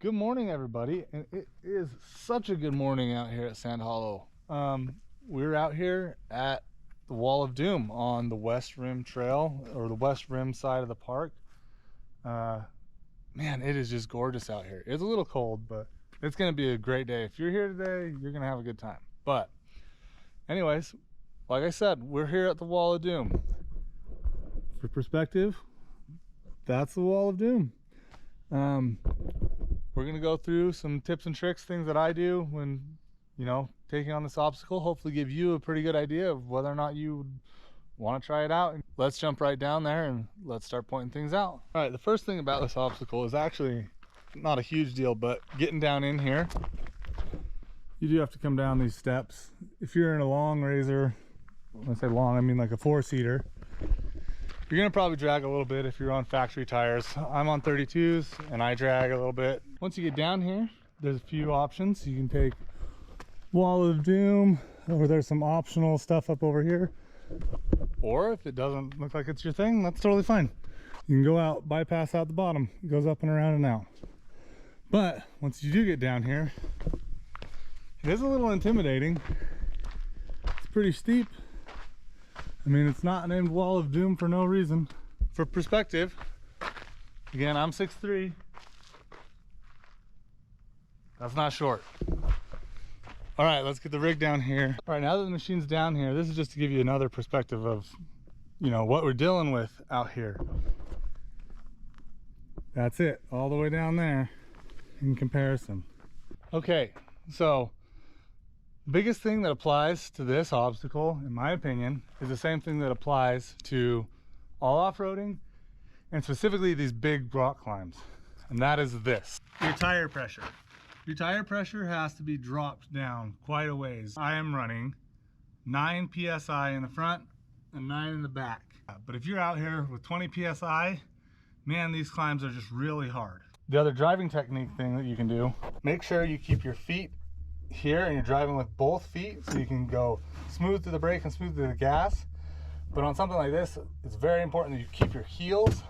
Good morning, everybody, and it is such a good morning out here at Sand Hollow. We're out here at the Wall of Doom on the West Rim Trail, or the West Rim side of the park. Man, it is just gorgeous out here. It's a little cold, but it's going to be a great day. If you're here today, you're going to have a good time. But anyways, like I said, we're here at the Wall of Doom. For perspective, that's the Wall of Doom. We're going to go through some tips and tricks, things that I do when, taking on this obstacle. Hopefully give you a pretty good idea of whether or not you want to try it out. Let's jump right down there and let's start pointing things out. All right, the first thing about this obstacle is actually not a huge deal, but getting down in here, you do have to come down these steps. If you're in a long razor, when I say long, I mean like a 4-seater, you're gonna probably drag a little bit if you're on factory tires. I'm on 32s and I drag a little bit. Once you get down here, there's a few options. You can take Wall of Doom, or there's some optional stuff up over here. Or if it doesn't look like it's your thing, that's totally fine. You can go out, bypass out the bottom. It goes up and around and out. But once you do get down here, it is a little intimidating. It's pretty steep. I mean, it's not named Wall of Doom for no reason. For perspective, again, I'm 6'3". That's not short. All right, let's get the rig down here. All right, now that the machine's down here, this is just to give you another perspective of, what we're dealing with out here. That's it, all the way down there in comparison. Okay, so the biggest thing that applies to this obstacle, in my opinion, is the same thing that applies to all off-roading, and specifically these big rock climbs, and that is this: your tire pressure. Your tire pressure has to be dropped down quite a ways. I am running 9 psi in the front and 9 in the back. But if you're out here with 20 psi, man, these climbs are just really hard. The other driving technique thing that you can do, make sure you keep your feet here and you're driving with both feet so you can go smooth to the brake and smooth to the gas. But on something like this, it's very important that you keep your heels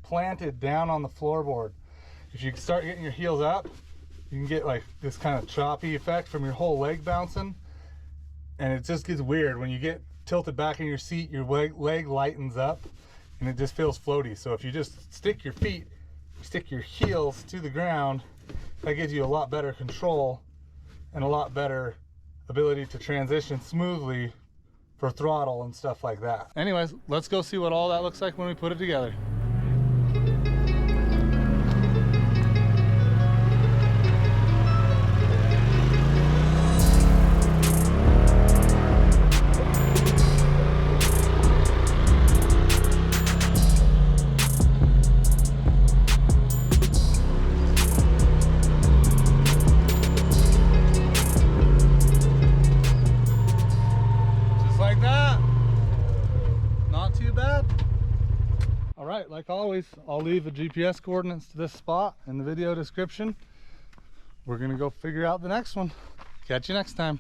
planted down on the floorboard. If you start getting your heels up, you can get like this kind of choppy effect from your whole leg bouncing, and it just gets weird. When you get tilted back in your seat, your leg lightens up and it just feels floaty. So if you just stick your heels to the ground, that gives you a lot better control and a lot better ability to transition smoothly for throttle and stuff like that. Anyways, let's go see what all that looks like when we put it together. Alright, like always, I'll leave the GPS coordinates to this spot in the video description. We're gonna go figure out the next one. Catch you next time.